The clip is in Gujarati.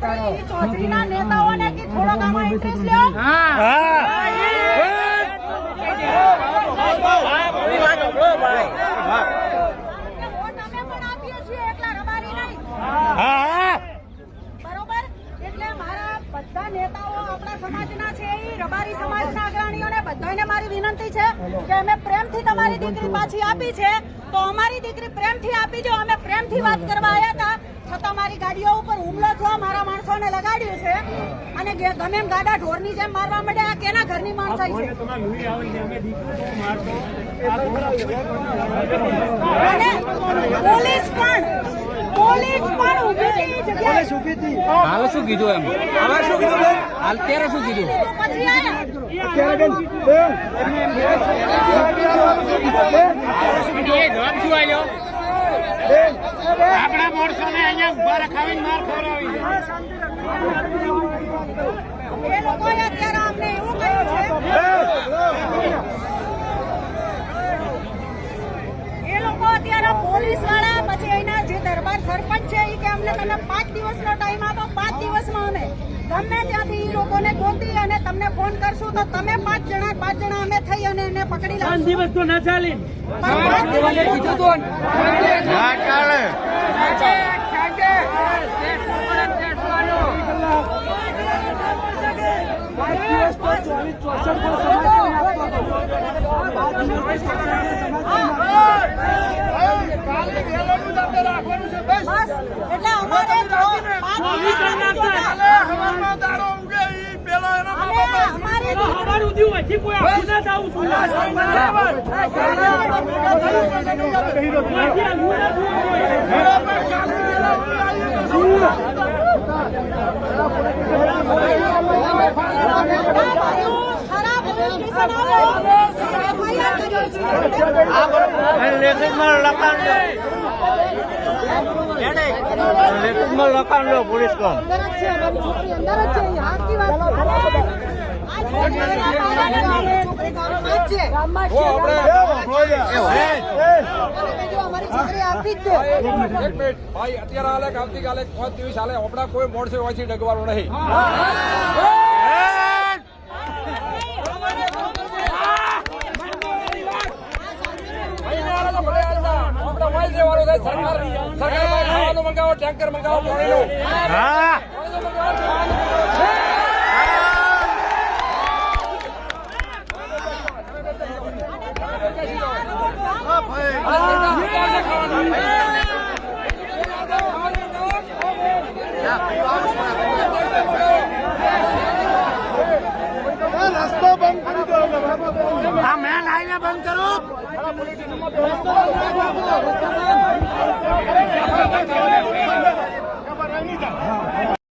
चौधरी नेताओं ने की थोड़ा काम इंटरेस्ट लो બધા નેતાઓ આપણા સમાજના છે એ રબારી સમાજના અગ્રણીઓને બધાને મારી વિનંતી છે કે અમે પ્રેમથી તમારી દીકરી પાછી આપી છે તો અમારી દીકરી પ્રેમથી આપી જો અમે પ્રેમથી વાત કરવા આવ્યા હતા છતાં મારી ગાડીઓ ઉપર હુમલો થયો મારા માણસોને લગાડ્યું છે અને ગમે એમ ગાડા ઢોરની જેમ મારવા માંડે આ કેના ઘરની માણસાઈ છે અને પોલીસ પણ ઊભી હતી જગ્યાએ ઊભી હતી હાલ શું કીધું એમ હવે શું કીધું બેન હાલ ત્યારે શું કીધું પછી આયા અત્યારે બેન શું આવ્યો આપણા મોરસોને અહીંયા ઉભા રખાવીને માર ખવડાવી એ લોકોએ અત્યારે અમને એવું કહ્યું છે એ લોકો અત્યારે પોલીસ વાળા પછી એના જે દરબાર સરપંચ છે એ કે અમને તમે 5 દિવસનો ટાઈમ આપો 5 દિવસમાં અમે ગમે ત્યાંથી એ લોકોને ગોતી અને તમને ફોન કરશું તો તમે 5 જણા અમે થઈ અને એને પકડી લાવશું 5 દિવસ તો ના ચાલે 5 દિવસ કીધું તો ના ચાલે એટલે અમારે લખાણ લો પોલીસ કો ભાઈ અત્યારે હાલે આવતીકાલે 5 દિવસ હાલે આપડા કોઈ મોડસે વાંચી ડગવાનું નહીં સરકાર મંગાવો ટેન્કર મંગાવો પાણીનું રસ્તો બંધ કરી દો મેન હાઈવે બંધ કરો